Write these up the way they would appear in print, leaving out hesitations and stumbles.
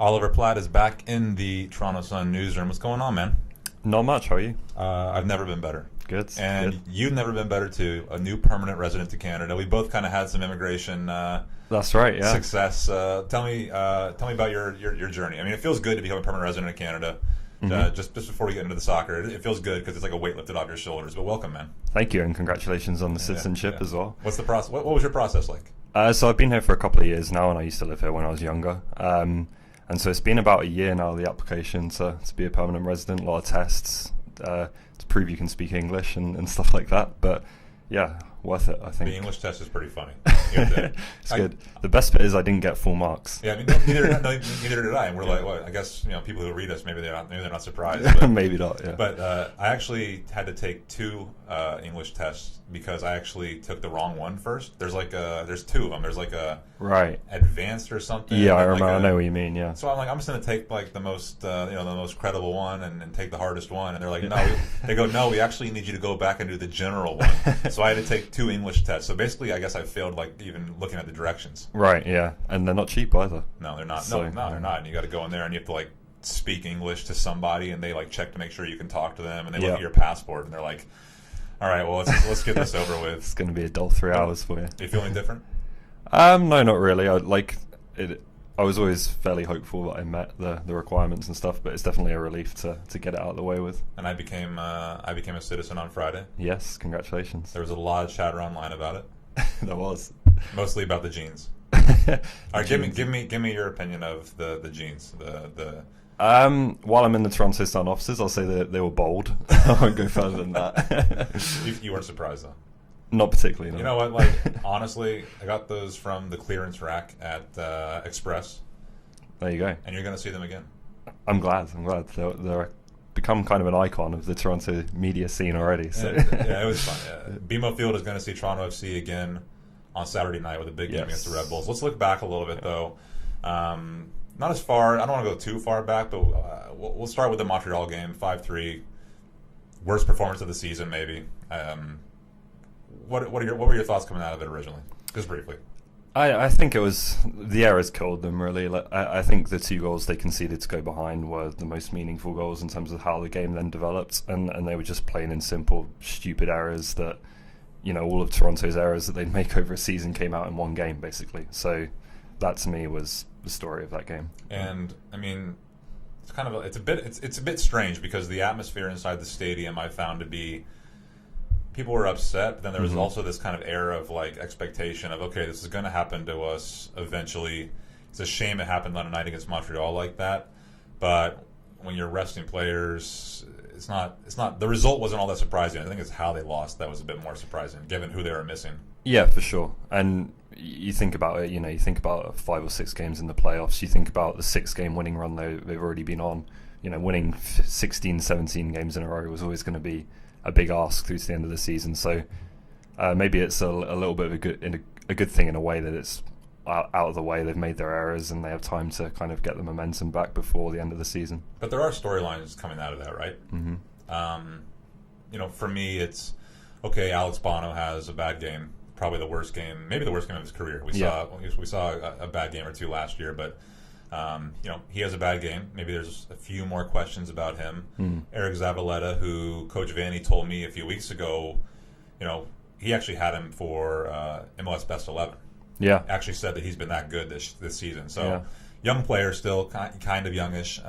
Oliver Platt is back in the Toronto Sun newsroom. What's going on, man? Not much. How are you? I've never been better. Good. And good. you've never been better too. A new permanent resident to Canada. We both kind of had some immigration. That's right. Yeah. Success. Tell me about your journey. I mean, it feels good to become a permanent resident of Canada. Just before we get into the soccer, it feels good because it's like a weight lifted off your shoulders. But welcome, man. Thank you, and congratulations on the citizenship as well. What's the process? What was your process like? So I've been here for a couple of years now, and I used to live here when I was younger. And so it's been about a year now, the application to be a permanent resident, a lot of tests to prove you can speak English and stuff like that. But yeah, worth it, I think. The English test is pretty funny. It's good. The best bit is I didn't get full marks. Yeah, I mean, neither did I. And we're like, well, I guess people who read us, maybe they're not surprised. But, maybe not. Yeah. But I actually had to take two English tests because I actually took the wrong one first. There's two of them. There's like a advanced or something. Yeah, I remember. I know what you mean. Yeah. So I'm like, I'm just gonna take like the most the most credible one and take the hardest one. And they're like, no, we actually need you to go back and do the general one. So I had to take two English tests. So basically, I guess I failed like even looking at the directions. Right. Yeah, and they're not cheap either. No, they're not. So, no, they're not. And you got to go in there and you have to like speak English to somebody, and they like check to make sure you can talk to them, and they look at your passport, and they're like, all right, well, let's get this over with. It's going to be a dull 3 hours for you. Are you feeling different? No, not really. I was always fairly hopeful that I met the requirements and stuff, but it's definitely a relief to get it out of the way with. And I became a citizen on Friday. Yes, congratulations. There was a lot of chatter online about it. There was. Mostly about the jeans. All right, give me your opinion of the jeans. While I'm in the Toronto Sun offices, I'll say that they were bold. I won't go further than that. You weren't surprised though. Not particularly. No. You know what? Like honestly, I got those from the clearance rack at Express. There you go. And you're going to see them again. I'm glad. They're become kind of an icon of the Toronto media scene already. So yeah, it was fun. Yeah. BMO Field is going to see Toronto FC again on Saturday night with a big game against the Red Bulls. Let's look back a little bit though. Not as far. I don't want to go too far back, but we'll start with the Montreal game, 5-3. Worst performance of the season, maybe. What were your thoughts coming out of it originally? Just briefly. I think it was the errors killed them really. I think the 2 goals they conceded to go behind were the most meaningful goals in terms of how the game then developed, and they were just plain and simple stupid errors that all of Toronto's errors that they'd make over a season came out in one game basically. So that to me was the story of that game. And I mean, it's a bit strange because the atmosphere inside the stadium I found to be, people were upset, but then there was also this kind of air of like expectation of, okay, this is going to happen to us eventually. It's a shame it happened on a night against Montreal like that, but when you're resting players, it's not the result wasn't all that surprising. I think it's how they lost that was a bit more surprising given who they were missing. Yeah, for sure. And you think about it, you think about 5 or 6 games in the playoffs, you think about the 6-game winning run they've already been on. Winning 16, 17 games in a row was always going to be a big ask through to the end of the season. So maybe it's a little bit of a good thing in a way that it's out of the way. They've made their errors and they have time to kind of get the momentum back before the end of the season. But there are storylines coming out of that, right? For me, it's okay. Alex Bono has a bad game, probably the worst game, maybe the worst game of his career. We saw a bad game or two last year, but he has a bad game. Maybe there's a few more questions about him. Eric Zavaleta, who Coach Vanny told me a few weeks ago, he actually had him for MLS Best 11. Yeah, actually said that he's been that good this season. So young player still, kind of youngish.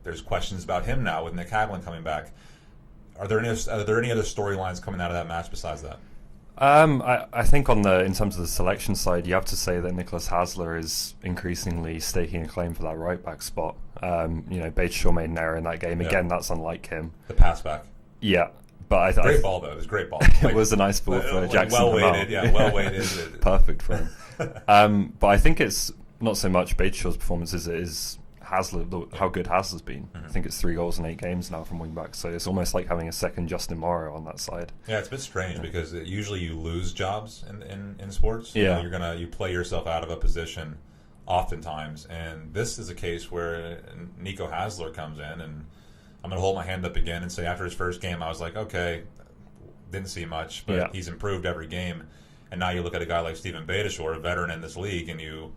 There's questions about him now with Nick Hagelin coming back. Are there any other storylines coming out of that match besides that? I think in terms of the selection side, you have to say that Nicholas Hasler is increasingly staking a claim for that right back spot. Bateshaw made an error in that game. Again, that's unlike him. The pass back. Yeah. But great ball though. It was a great ball. It was a nice ball for Jackson. Well weighted, well weighted. Perfect for him. But I think it's not so much Bateshaw's performance as it is Hasler, how good Hasler's been. I think it's 3 goals in 8 games now from wing back. So it's almost like having a second Justin Morrow on that side. Yeah, it's a bit strange because usually you lose jobs in sports. You play yourself out of a position oftentimes, and this is a case where Nico Hasler comes in, and I'm going to hold my hand up again and say after his first game, I was like, okay, didn't see much, but he's improved every game. And now you look at a guy like Steven Bateshaw, a veteran in this league, and you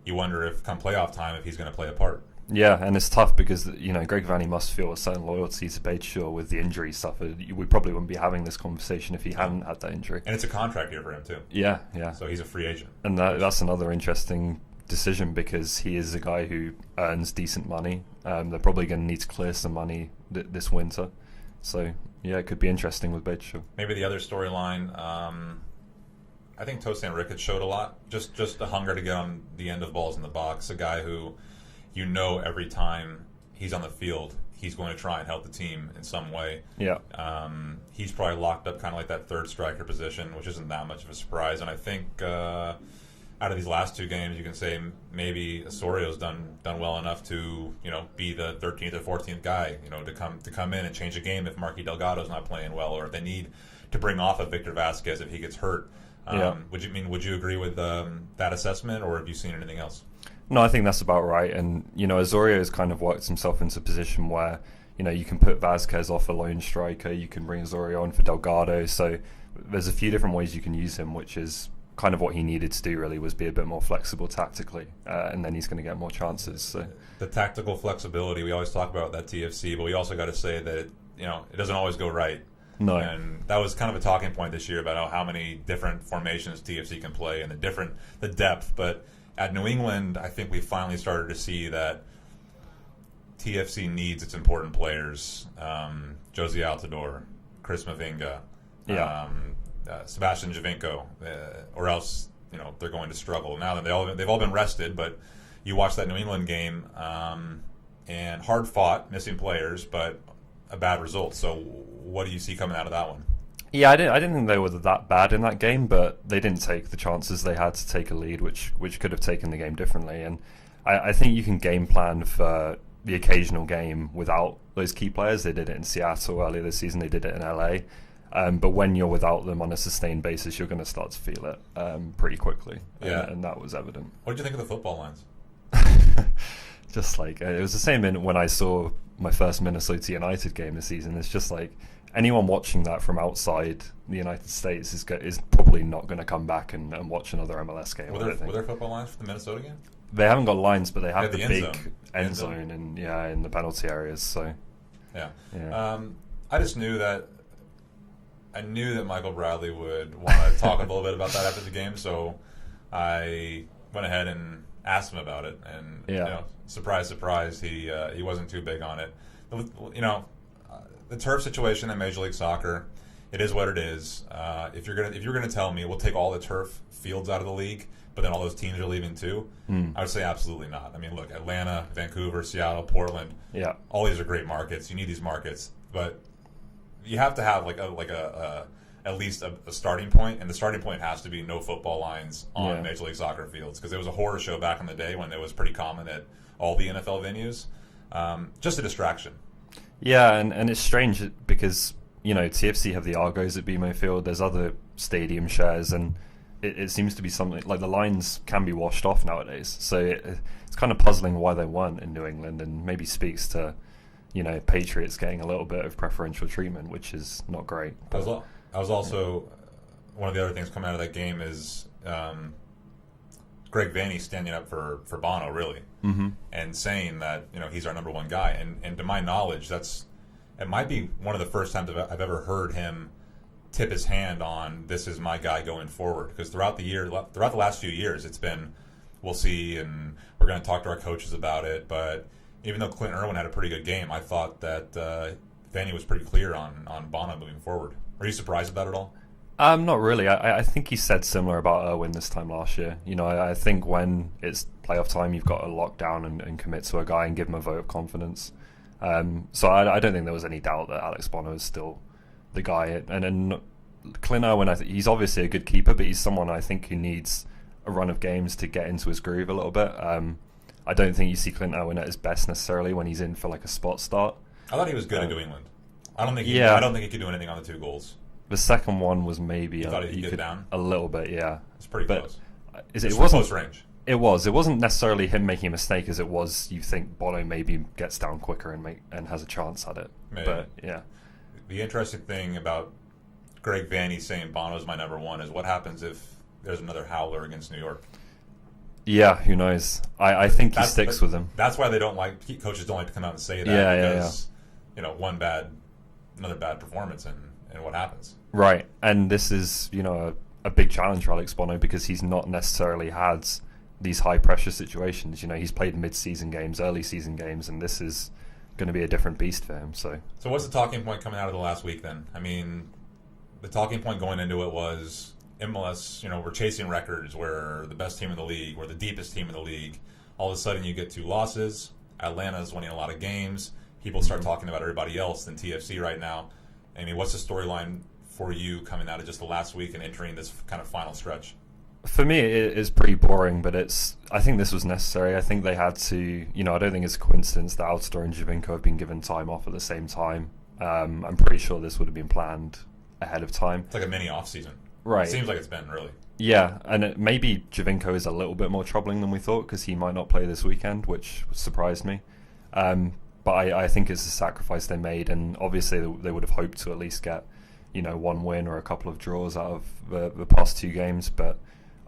you wonder if come playoff time if he's going to play a part. Yeah, and it's tough because, Greg Vanny must feel a certain loyalty to Bateshaw with the injury he suffered. We probably wouldn't be having this conversation if he hadn't had that injury. And it's a contract year for him, too. Yeah. So he's a free agent. And that's another interesting decision because he is a guy who earns decent money. They're probably going to need to clear some money this winter. So, yeah, it could be interesting with Bateshaw. Maybe the other storyline, I think Tosin Ricketts showed a lot. Just the hunger to get on the end of balls in the box. A guy who, every time he's on the field, he's going to try and help the team in some way. Yeah. He's probably locked up kind of like that third striker position, which isn't that much of a surprise. And I think out of these last two games, you can say maybe Osorio's done well enough to be the 13th or 14th guy, to come in and change the game if Marky Delgado's not playing well, or if they need to bring off a Victor Vasquez if he gets hurt. Would you agree with that assessment, or have you seen anything else? No, I think that's about right. And, Osorio has kind of worked himself into a position where, you can put Vasquez off a lone striker, you can bring Osorio on for Delgado. So there's a few different ways you can use him, which is kind of what he needed to do, really, was be a bit more flexible tactically. And then he's going to get more chances. So the tactical flexibility, we always talk about that TFC, but we also got to say that, it doesn't always go right. No. And that was kind of a talking point this year about how many different formations TFC can play and the depth. But at New England, I think we finally started to see that TFC needs its important players. Josie Altidore, Chris Mavinga, Sebastian Javinko, or else they're going to struggle. Now that they've all been rested, but you watch that New England game and hard fought, missing players, but a bad result. So what do you see coming out of that one? Yeah, I didn't think they were that bad in that game, but they didn't take the chances they had to take a lead, which could have taken the game differently. And I think you can game plan for the occasional game without those key players. They did it in Seattle earlier this season. They did it in LA. But when you're without them on a sustained basis, you're going to start to feel it pretty quickly. Yeah. And that was evident. What did you think of the football lines? Just like, it was the same when I saw my first Minnesota United game this season. It's just like, anyone watching that from outside the United States is probably not going to come back and watch another MLS game. Were there football lines for the Minnesota game? They haven't got lines, but they have the big end zone and in the penalty areas. So yeah. I just knew that Michael Bradley would want to talk a little bit about that after the game, so I went ahead and asked him about it, and surprise, he wasn't too big on it. The turf situation in Major League Soccer, it is what it is. If you're gonna tell me we'll take all the turf fields out of the league, but then all those teams are leaving too, I would say absolutely not. I mean, look, Atlanta, Vancouver, Seattle, Portland, all these are great markets. You need these markets, but you have to have at least a starting point, and the starting point has to be no football lines on Major League Soccer fields, because it was a horror show back in the day when it was pretty common at all the NFL venues. Just a distraction. Yeah, and it's strange because TFC have the Argos at BMO Field. There's other stadium shares, and it seems to be something like the lines can be washed off nowadays. So it's kind of puzzling why they weren't in New England, and maybe speaks to Patriots getting a little bit of preferential treatment, which is not great. I was also one of the other things coming out of that game is Greg Vanny standing up for Bono, really, and saying that he's our number one guy. And to my knowledge, it might be one of the first times I've ever heard him tip his hand on this is my guy going forward. Because throughout the last few years, it's been we'll see, and we're going to talk to our coaches about it. But even though Clint Irwin had a pretty good game, I thought that Vanny was pretty clear on Bono moving forward. Are you surprised at that at all? Not really. I think he said similar about Irwin this time last year. I think when it's playoff time, you've got to lock down and commit to a guy and give him a vote of confidence. So I don't think there was any doubt that Alex Bono is still the guy. And then Clint Irwin, he's obviously a good keeper, but he's someone I think who needs a run of games to get into his groove a little bit. I don't think you see Clint Irwin at his best necessarily when he's in for like a spot start. I thought he was good at New England. I don't think he could do anything on the two goals. The second one was maybe you thought he could get down a little bit, yeah. It's pretty close. It wasn't close range. It wasn't necessarily him making a mistake as it was you think Bono maybe gets down quicker and has a chance at it. Maybe. But yeah. The interesting thing about Greg Vanny saying Bono's my number one is what happens if there's another howler against New York? Yeah, who knows? I think he sticks with him. That's why coaches don't like to come out and say that. Because another bad performance, and what happens? Right, and this is a big challenge for Alex Bono because he's not necessarily had these high pressure situations. He's played mid-season games, early season games, and this is going to be a different beast for him. So what's the talking point coming out of the last week then? I mean, the talking point going into it was MLS, we're chasing records. We're the best team in the league. We're the deepest team in the league. All of a sudden, you get 2 losses. Atlanta's winning a lot of games. People start talking about everybody else than TFC right now. I mean, what's the storyline for you coming out of just the last week and entering this kind of final stretch? For me, it is pretty boring, but I think this was necessary. I think they had to, I don't think it's a coincidence that Altidore and Giovinco have been given time off at the same time. I'm pretty sure this would have been planned ahead of time. It's like a mini off-season. Right. It seems like it's been, really. Yeah, and maybe Giovinco is a little bit more troubling than we thought because he might not play this weekend, which surprised me. But I think it's a sacrifice they made, and obviously they would have hoped to at least get, 1 win or a couple of draws out of the past 2 games, but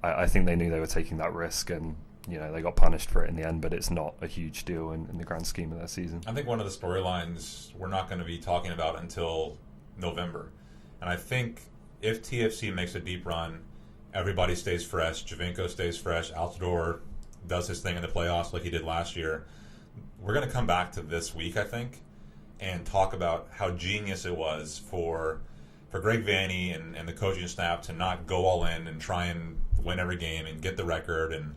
I think they knew they were taking that risk, and they got punished for it in the end, but it's not a huge deal in the grand scheme of their season. I think one of the storylines we're not going to be talking about until November, and I think if TFC makes a deep run, everybody stays fresh, Giovinco stays fresh, Altidore does his thing in the playoffs like he did last year, we're going to come back to this week, I think, and talk about how genius it was for Greg Vanney and the coaching staff to not go all in and try and win every game and get the record and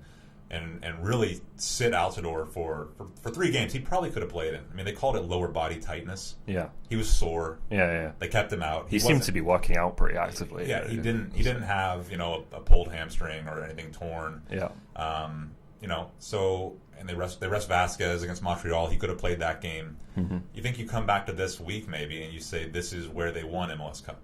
really sit Altidore for 3 games. He probably could have played it. I mean, they called it lower body tightness. Yeah. He was sore. Yeah. They kept him out. He seemed to be working out pretty actively. Yeah, he didn't have, a pulled hamstring or anything torn. Yeah. So and they rest Vasquez against Montreal. He could have played that game. Mm-hmm. You think you come back to this week maybe and you say this is where they won MLS Cup.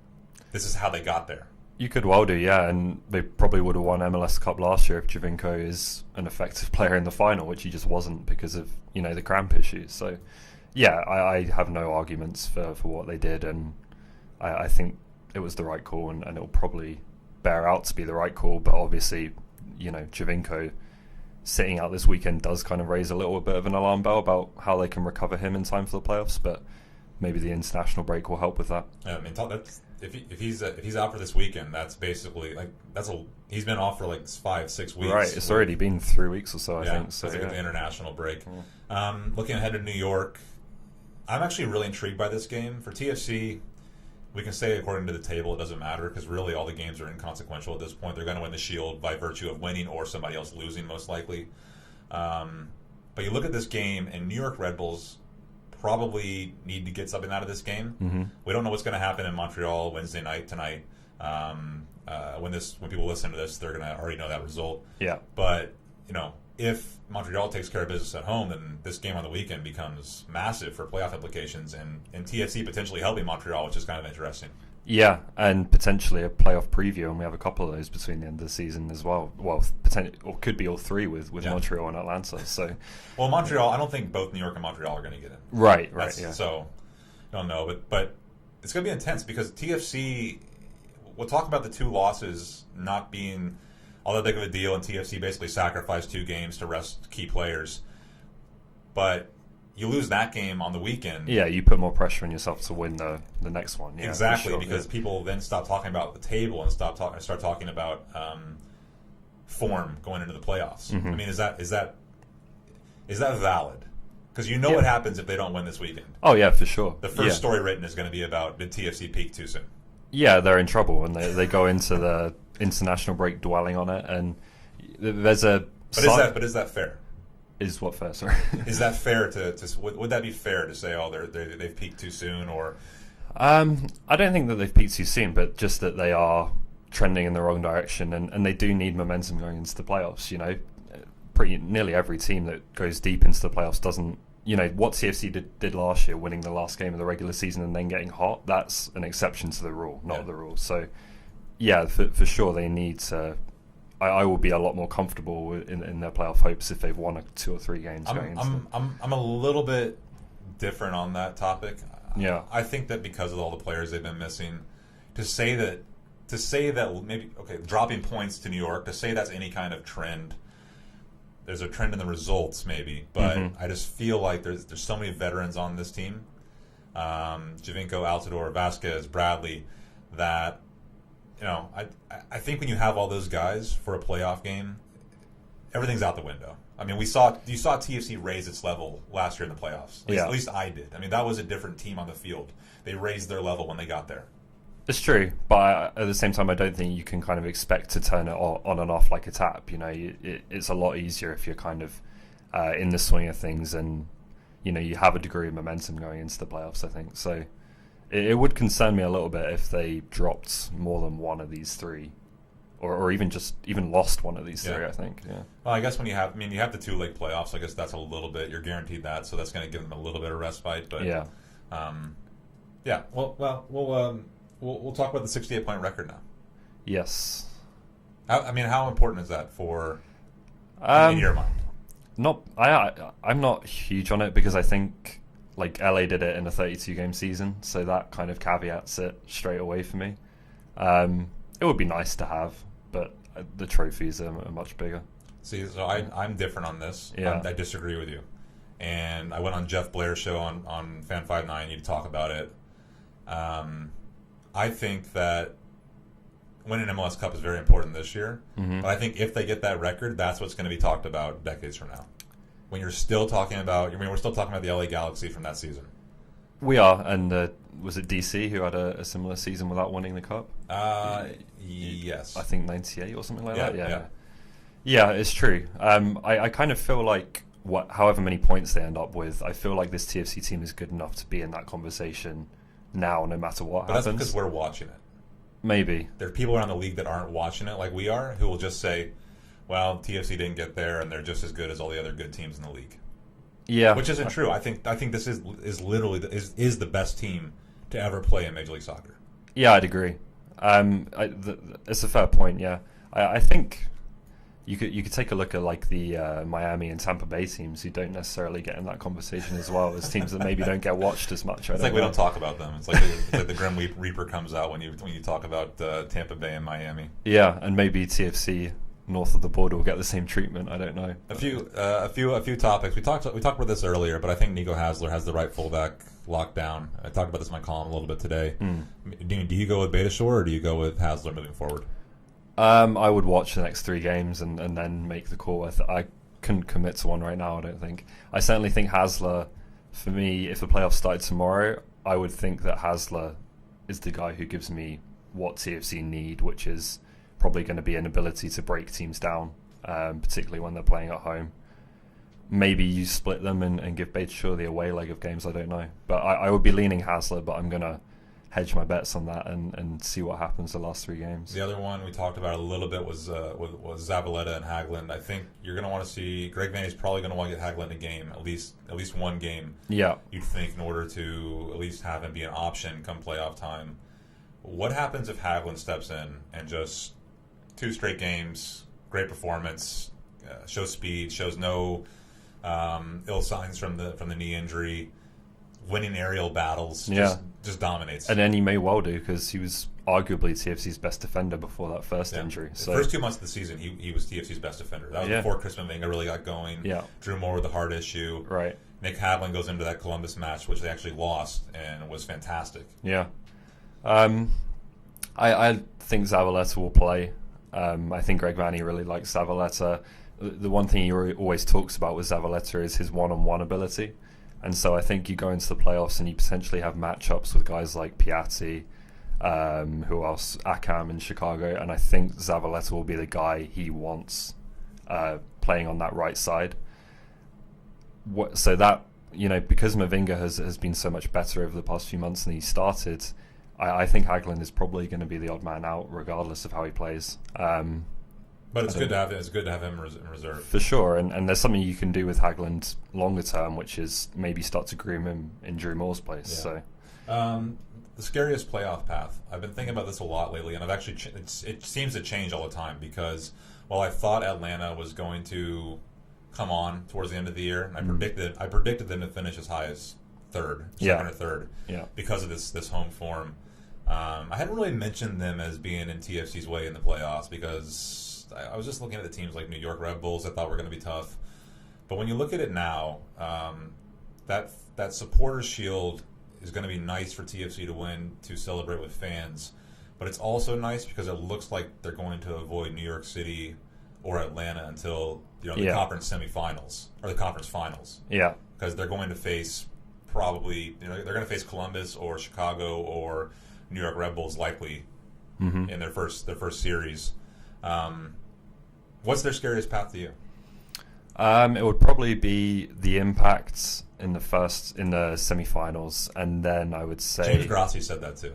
This is how they got there. You could well do, yeah, and they probably would have won MLS Cup last year if Giovinco is an effective player in the final, which he just wasn't because of the cramp issues. So, yeah, I have no arguments for what they did, and I think it was the right call, and it'll probably bear out to be the right call. But obviously, Giovinco sitting out this weekend does kind of raise a little bit of an alarm bell about how they can recover him in time for the playoffs. But maybe the international break will help with that. Yeah, I mean, if he's out for this weekend, that's basically he's been off for 5-6 weeks. Right, it's already been 3 weeks or so, I think. So the international break. Yeah. Looking ahead to New York, I'm actually really intrigued by this game. For TFC, we can say according to the table it doesn't matter because really all the games are inconsequential at this point. They're going to win the Shield by virtue of winning or somebody else losing, most likely. But you look at this game, and New York Red Bulls probably need to get something out of this game. Mm-hmm. We don't know what's going to happen in Montreal Wednesday night tonight. When people listen to this, they're going to already know that result. Yeah. But if Montreal takes care of business at home, then this game on the weekend becomes massive for playoff implications, and TFC potentially helping Montreal, which is kind of interesting. Yeah, and potentially a playoff preview, and we have a couple of those between the end of the season as well. Well, or could be all 3 with Montreal and Atlanta. So, well, Montreal, I don't think both New York and Montreal are going to get in. Right. Yeah. So, I don't know, but it's going to be intense because TFC. We'll talk about the 2 losses not being all that big of a deal, and TFC basically sacrificed 2 games to rest key players. But you lose that game on the weekend. Yeah, you put more pressure on yourself to win the next one. Yeah, exactly, sure, because people then stop talking about the table and start talking about form going into the playoffs. Mm-hmm. I mean, is that valid? Because what happens if they don't win this weekend. Oh yeah, for sure. The first story written is going to be about did TFC peak too soon. Yeah, they're in trouble, and they go into the international break dwelling on it, and there's a. But is that fair? Is what fair? Sorry. Is that fair would that be fair to say? Oh, they've peaked too soon, or? I don't think that they've peaked too soon, but just that they are trending in the wrong direction, and they do need momentum going into the playoffs. Nearly every team that goes deep into the playoffs doesn't. What TFC did last year, winning the last game of the regular season and then getting hot, that's an exception to the rule, not the rule. So, yeah, for sure they need to. I will be a lot more comfortable in their playoff hopes if they've won 2 or 3 games going into them. I'm a little bit different on that topic. Yeah, I think that because of all the players they've been missing, to say that maybe dropping points to New York, to say that's any kind of trend there's a trend in the results maybe, but I just feel like there's so many veterans on this team, Javinko, Altidore, Vasquez, Bradley, that I think when you have all those guys for a playoff game, everything's out the window. I mean, you saw TFC raise its level last year in the playoffs. At least I did. I mean, that was a different team on the field. They raised their level when they got there. It's true, but at the same time, I don't think you can kind of expect to turn it on and off like a tap. It's a lot easier if you're kind of in the swing of things, and you have a degree of momentum going into the playoffs. I think so. It would concern me a little bit if they dropped more than one of these three, or even lost one of these three. I think. Yeah. Well, I guess when you have the 2-leg playoffs. I guess that's a little bit, you're guaranteed that, so that's going to give them a little bit of respite. But yeah. We'll talk about the 68-point record now. Yes. How important is that for in your mind? I'm not huge on it because I think like LA did it in a 32-game season, so that kind of caveats it straight away for me. It would be nice to have, but the trophies are much bigger. See, so I'm different on this. Yeah. I disagree with you. And I went on Jeff Blair's show on Fan 590 to talk about it. I think that winning MLS Cup is very important this year. Mm-hmm. But I think if they get that record, that's what's going to be talked about decades from now. When we're still talking about the LA Galaxy from that season. We are, and was it DC who had a similar season without winning the Cup? Yes. I think 98 or something like that. Yeah. Yeah, it's true. I kind of feel like however many points they end up with, I feel like this TFC team is good enough to be in that conversation now, no matter what happens. That's because we're watching it. Maybe. There are people around the league that aren't watching it like we are, who will just say, well, TFC didn't get there, and they're just as good as all the other good teams in the league. Yeah. Which isn't true. I think this is literally is the best team to ever play in Major League Soccer. Yeah, I'd agree. It's a fair point, yeah. I think you could take a look at like the Miami and Tampa Bay teams who don't necessarily get in that conversation as well as teams that maybe don't get watched as much. It's like we don't talk about them. It's like the Grim Reaper comes out when you talk about Tampa Bay and Miami. Yeah, and maybe TFC north of the border will get the same treatment. I don't know. A few topics. We talked about this earlier, but I think Nico Hasler has the right fullback locked down. I talked about this in my column a little bit today. Do you go with Beitashour or do you go with Hasler moving forward? I would watch the next 3 games and then make the call. I couldn't commit to one right now, I don't think. I certainly think Hasler, for me, if the playoffs started tomorrow, I would think that Hasler is the guy who gives me what TFC need, which is probably going to be an ability to break teams down, particularly when they're playing at home. Maybe you split them and give Beitashour the away leg of games, I don't know. But I would be leaning Hasler, but I'm going to hedge my bets on that and see what happens the last 3 games. The other one we talked about a little bit was Zavaleta and Haglund. I think you're going to want to see Greg Vanney's probably going to want to get Haglund a game, at least one game. Yeah, you'd think, in order to at least have him be an option come playoff time. What happens if Haglund steps in and just 2 straight games, great performance, shows speed, shows no ill signs from the knee injury, winning aerial battles, just dominates. And then he may well do, because he was arguably TFC's best defender before that first injury. So the first 2 months of the season, he was TFC's best defender. That was before Chris Mavinga really got going. Yeah. Drew Moore with the heart issue. Right. Nick Haglund goes into that Columbus match, which they actually lost, and it was fantastic. Yeah. I think Zavaleta will play. I think Greg Vanney really likes Zavaleta. The one thing he always talks about with Zavaleta is his one-on-one ability. And so I think you go into the playoffs and you potentially have matchups with guys like Piatti, who else? Akam in Chicago. And I think Zavaleta will be the guy he wants playing on that right side. So that, because Mavinga has been so much better over the past few months than he started, I think Haglund is probably going to be the odd man out regardless of how he plays. But it's good to have him in reserve. For sure, and there's something you can do with Haglund longer term, which is maybe start to groom him in Drew Moore's place. Yeah. So, the scariest playoff path. I've been thinking about this a lot lately, and I've actually it seems to change all the time, because while I thought Atlanta was going to come on towards the end of the year, and I predicted them to finish as high as second or third, because of this home form. I hadn't really mentioned them as being in TFC's way in the playoffs, because I was just looking at the teams like New York Red Bulls. I thought were going to be tough, but when you look at it now, that supporters shield is going to be nice for TFC to win to celebrate with fans, but it's also nice because it looks like they're going to avoid New York City or Atlanta until the conference semifinals or the conference finals. Yeah, because they're going to face probably they're going to face Columbus or Chicago or New York Red Bulls likely in their first series. What's their scariest path to you? It would probably be the Impact in the semifinals, and then I would say James Grassi said that too.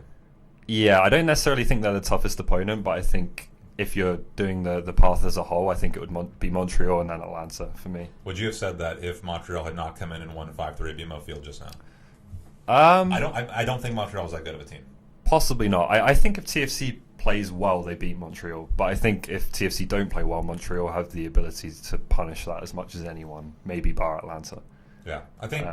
Yeah, I don't necessarily think they're the toughest opponent, but I think if you're doing the path as a whole, I think it would be Montreal and then Atlanta for me. Would you have said that if Montreal had not come in and won 5-3 at BMO Field just now? I don't think Montreal was that good of a team. Possibly not. I think if TFC plays well, they beat Montreal. But I think if TFC don't play well, Montreal have the ability to punish that as much as anyone, maybe bar Atlanta. Yeah, I think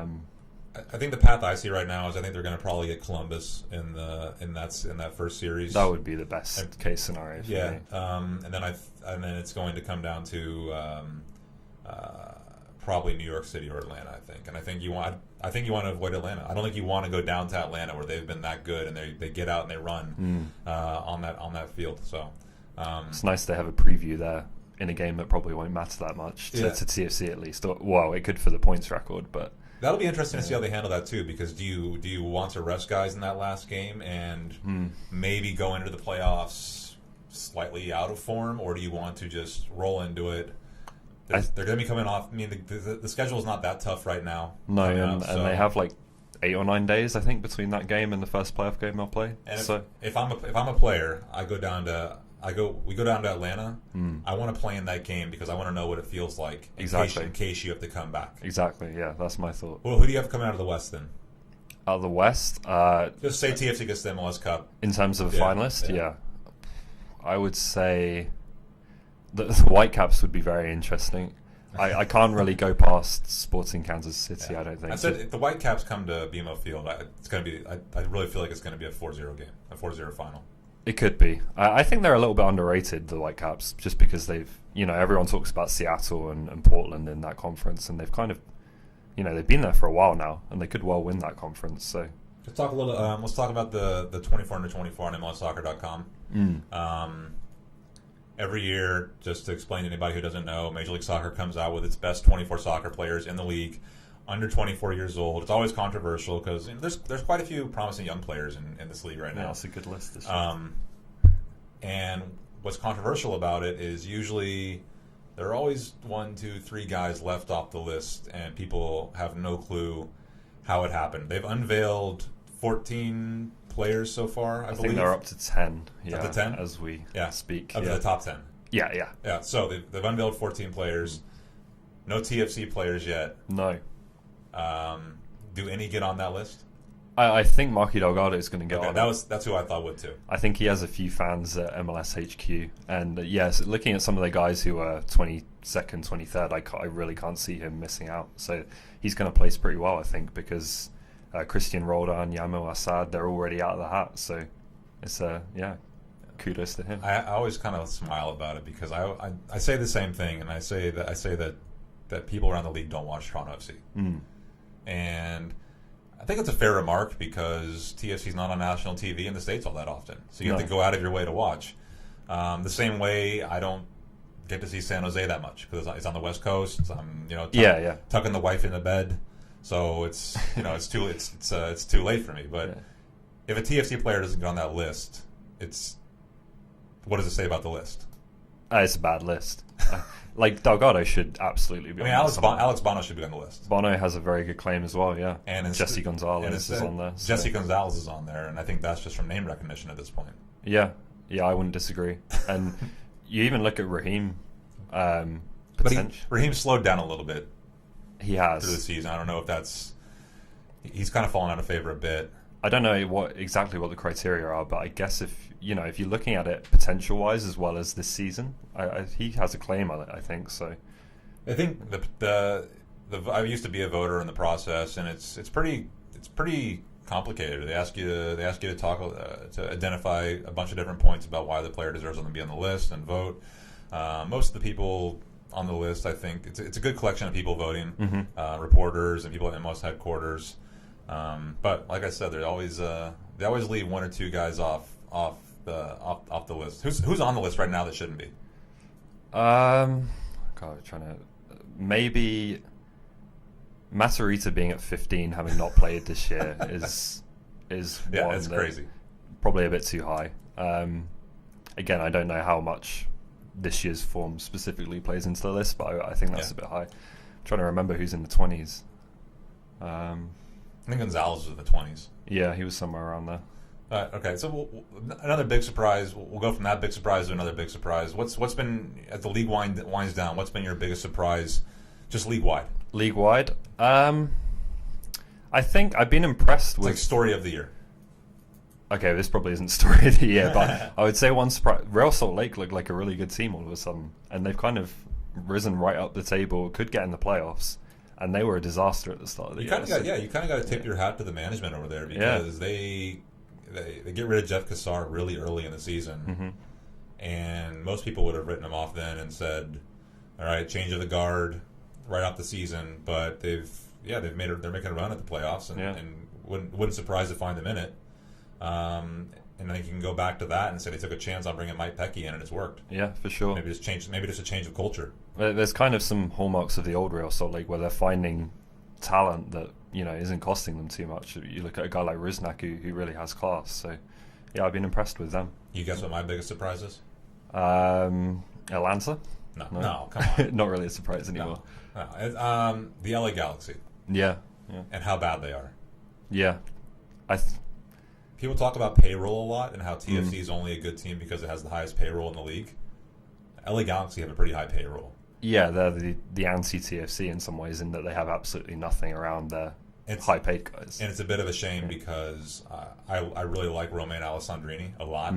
the path I see right now is I think they're going to probably get Columbus in that first series. That would be the best case scenario for me. And then it's going to come down to probably New York City or Atlanta. I think you want to avoid Atlanta. I don't think you want to go down to Atlanta where they've been that good and they get out and they run on that field. So it's nice to have a preview there in a game that probably won't matter that much to TFC at least. Well, it could for the points record, but. That'll be interesting to see how they handle that too. Because do you want to rest guys in that last game and maybe go into the playoffs slightly out of form, or do you want to just roll into it? They're going to be coming off. I mean, the schedule is not that tough right now. No, and they have like 8 or 9 days, I think, between that game and the first playoff game they'll play. And if I'm a player, we go down to Atlanta. I want to play in that game because I want to know what it feels like in case you have to come back. Exactly, yeah, that's my thought. Well, who do you have coming out of the West then? Out of the West? Just say TFC gets the MLS Cup. In terms of a finalist? Yeah. I would say the Whitecaps would be very interesting. I can't really go past Sporting Kansas City, I don't think. I said if the Whitecaps come to BMO Field, it's going to be. I really feel like it's going to be a 4-0 game, a 4-0 final. It could be. I think they're a little bit underrated, the Whitecaps, just because they've, everyone talks about Seattle and Portland in that conference, and they've kind of, they've been there for a while now, and they could well win that conference. So let's talk a little. Let's talk about the 24 under 24 on MLSsoccer.com. Every year, just to explain to anybody who doesn't know, Major League Soccer comes out with its best 24 soccer players in the league, under 24 years old. It's always controversial because there's quite a few promising young players in this league right now. Yeah, it's a good list this year. And what's controversial about it is usually there are always 1, 2, 3 guys left off the list, and people have no clue how it happened. They've unveiled 14 players so far, I believe. Think they're up to 10. Yeah, up to 10? As we speak. Up to the top 10. Yeah. Yeah, so they've unveiled 14 players. No TFC players yet. No. Do any get on that list? I think Marky Delgado is going to get on. That's who I thought would too. I think he has a few fans at MLS HQ, and yes, looking at some of the guys who are 22nd, 23rd, I really can't see him missing out. So he's going to place pretty well, I think, because Christian Roldan, Yamo Assad, they're already out of the hat. So it's kudos to him. I always kind of smile about it because I say the same thing, and I say that people around the league don't watch Toronto FC. And I think it's a fair remark because TFC's not on national TV in the States all that often. So you have to go out of your way to watch. The same way I don't get to see San Jose that much because it's on the West Coast. I'm tucking the wife into bed. So it's it's too late for me. But if a TFC player doesn't get on that list, what does it say about the list? It's a bad list. Like Delgado should absolutely be. Alex Bono should be on the list. Bono has a very good claim as well, yeah. And Jesse Gonzalez is on there. Jesse Gonzalez is on there, and I think that's just from name recognition at this point. Yeah, I wouldn't disagree. And you even look at Raheem. But Raheem slowed down a little bit. He has through the season. I don't know if he's kind of fallen out of favor a bit. I don't know exactly what the criteria are, but I guess if you're looking at it potential-wise as well as this season, he has a claim on it. I think so. I think I used to be a voter in the process, and it's pretty complicated. They ask you to talk to identify a bunch of different points about why the player deserves them to be on the list and vote. Most of the people on the list, I think, it's a good collection of people voting, reporters and people at MLS headquarters. But like I said, they always leave one or two guys off the list. Who's on the list right now that shouldn't be? Maybe Matarrita being at 15, having not played this year, is yeah, it's crazy. Probably a bit too high. Again, I don't know how much this year's form specifically plays into the list, but I think that's a bit high. I'm trying to remember who's in the 20s. I think Gonzalez was in the 20s. Yeah, he was somewhere around there. Okay, so another big surprise. We'll go from that big surprise to another big surprise. What's been, as the league winds down, what's been your biggest surprise, just league-wide? League-wide? I think I've been impressed with... It's like story of the year. Okay, this probably isn't story of the year, but I would say one surprise. Real Salt Lake looked like a really good team all of a sudden, and they've kind of risen right up the table, could get in the playoffs, and they were a disaster at the start of the year. You kind of got to tip your hat to the management over there, because they get rid of Jeff Cassar really early in the season, and most people would have written him off then and said, all right, change of the guard right off the season, but they're making a run at the playoffs, and wouldn't surprise to find them in it. And then you can go back to that and say they took a chance on bringing Mike Pecky in, and it's worked. Yeah, for sure. Maybe just a change of culture. There's kind of some hallmarks of the old Real Salt Lake where they're finding talent that isn't costing them too much. You look at a guy like Rusnak who really has class. So yeah, I've been impressed with them. You guess what my biggest surprise is? Atlanta? No, come on. Not really a surprise anymore. No. The LA Galaxy. Yeah. And how bad they are. Yeah. People talk about payroll a lot and how TFC is only a good team because it has the highest payroll in the league. LA Galaxy have a pretty high payroll. Yeah, they're the anti-TFC in some ways in that they have absolutely nothing around their high-paid guys. And it's a bit of a shame because I really like Romain Alessandrini a lot.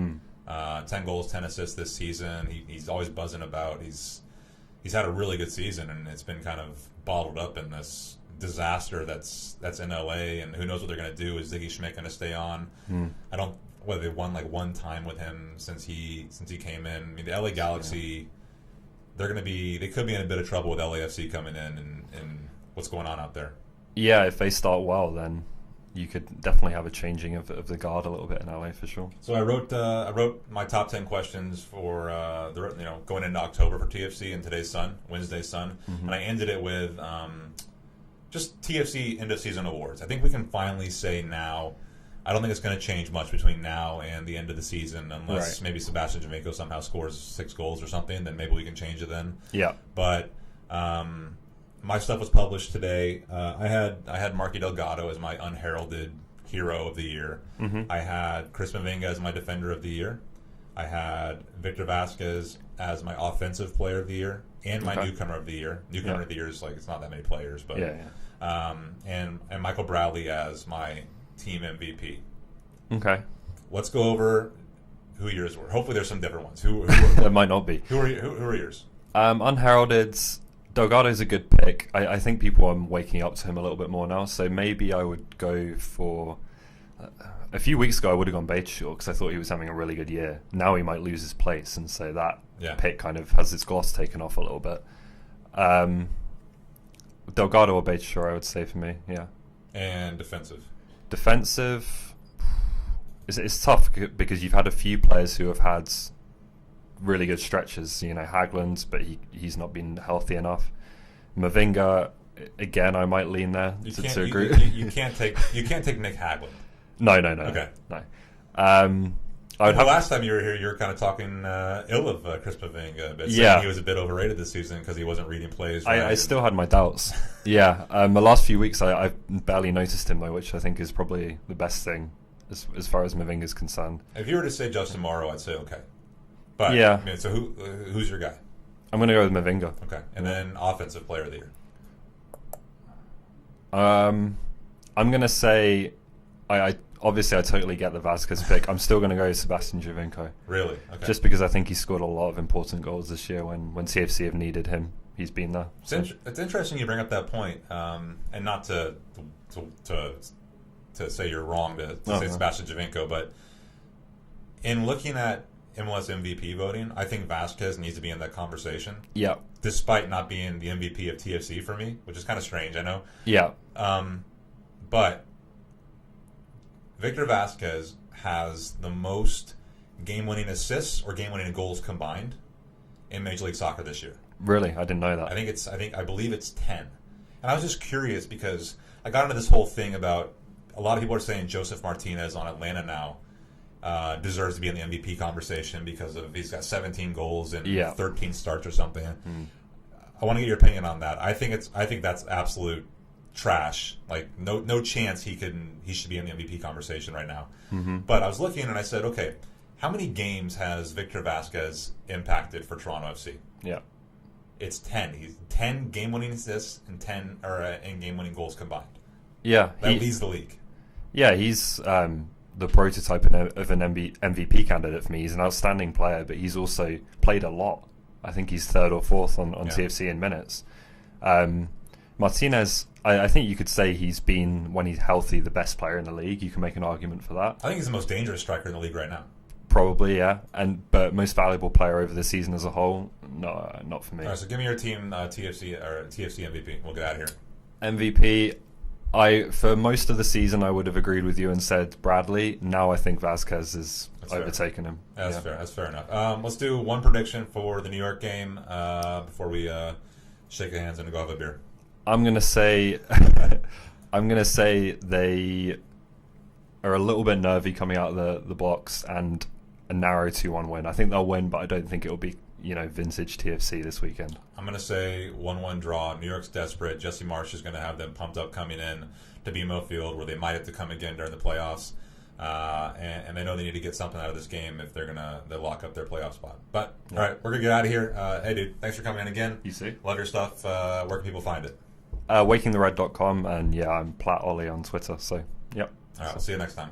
10 goals, 10 assists this season. He's always buzzing about. He's had a really good season, and it's been kind of bottled up in this disaster that's in LA, and who knows what they're going to do. Is Ziggy Schmidt going to stay on? Whether they won like one time with him since he came in. I mean, the LA Galaxy, they could be in a bit of trouble with LAFC coming in and what's going on out there. Yeah, if they start well, then you could definitely have a changing of the guard a little bit in LA for sure. So I wrote my top 10 questions for going into October for TFC in today's Wednesday's Sun, and I ended it with just TFC end of season awards. I think we can finally say now. I don't think it's going to change much between now and the end of the season, unless maybe Sebastian Javinko somehow scores 6 goals or something. Then maybe we can change it then. Yeah. But my stuff was published today. I had Marky Delgado as my unheralded hero of the year. I had Chris Mavinga as my defender of the year. I had Victor Vasquez as my offensive player of the year and my newcomer of the year. Newcomer of the year is it's not that many players, but and Michael Bradley as my team MVP. Okay. Let's go over who yours were. Hopefully there's some different ones. Who there might not be. Who are yours? Unheralded, Delgado's a good pick. I think people are waking up to him a little bit more now, so maybe I would go for... a few weeks ago I would have gone Bateshaw because I thought he was having a really good year. Now he might lose his place, and so that pick kind of has its gloss taken off a little bit. Delgado or Bateshaw, I would say for me, yeah. And defensive, it's tough because you've had a few players who have had really good stretches. Hagland, but he's not been healthy enough. Mavinga, again, I might lean there to agree. You can't take Nick Hagland. No. Okay. No. Last time you were here, you were kind of talking ill of Chris Mavinga, but saying he was a bit overrated this season because he wasn't reading plays. Right? I still had my doubts. The last few weeks I've barely noticed him though, which I think is probably the best thing as far as Mavinga is concerned. If you were to say Justin Morrow, I'd say okay. But so who's your guy? I'm going to go with Mavinga. Okay, and then offensive player of the year. I'm going to say I totally get the Vasquez pick. I'm still going to go Sebastian Javinko. Really? Okay. Just because I think he scored a lot of important goals this year when TFC have needed him. He's been there. It's interesting you bring up that point, and not to say you're wrong to say Sebastian Javinko, but in looking at MLS MVP voting, I think Vasquez needs to be in that conversation. Yeah. Despite not being the MVP of TFC for me, which is kind of strange, I know. Yeah. But Victor Vasquez has the most game-winning assists or game-winning goals combined in Major League Soccer this year. Really? I didn't know that. I believe it's 10. And I was just curious because I got into this whole thing about a lot of people are saying Joseph Martinez on Atlanta now deserves to be in the MVP conversation because of he's got 17 goals and 13 starts or something. I want to get your opinion on that. I think that's absolute trash. Like no chance he should be in the MVP conversation right now. But I was looking and I said, okay, how many games has Victor Vasquez impacted for Toronto FC? Yeah. It's 10. He's 10 game-winning assists and 10 and game-winning goals combined. Yeah, that leads the league. Yeah, he's the prototype of an MVP candidate for me. He's an outstanding player, but he's also played a lot. I think he's third or fourth on TFC in minutes. Martinez, I think you could say he's been, when he's healthy, the best player in the league. You can make an argument for that. I think he's the most dangerous striker in the league right now. Probably, yeah. But most valuable player over the season as a whole, no, not for me. All right, so give me your team TFC MVP. We'll get out of here. MVP, for most of the season I would have agreed with you and said Bradley. Now I think Vasquez is overtaken him. That's fair. That's fair enough. Let's do one prediction for the New York game before we shake hands and go have a beer. I'm gonna say they are a little bit nervy coming out of the box and a narrow 2-1 win. I think they'll win, but I don't think it'll be vintage TFC this weekend. I'm going to say 1-1 draw. New York's desperate. Jesse Marsch is going to have them pumped up coming in to BMO Field, where they might have to come again during the playoffs. And they know they need to get something out of this game if they're going to lock up their playoff spot. But, all right, we're going to get out of here. Hey, dude, thanks for coming in again. You see? Love your stuff. Where can people find it? WakingTheRed.com, and I'm Platt Ollie on Twitter. So, yep. All right, we'll see you next time.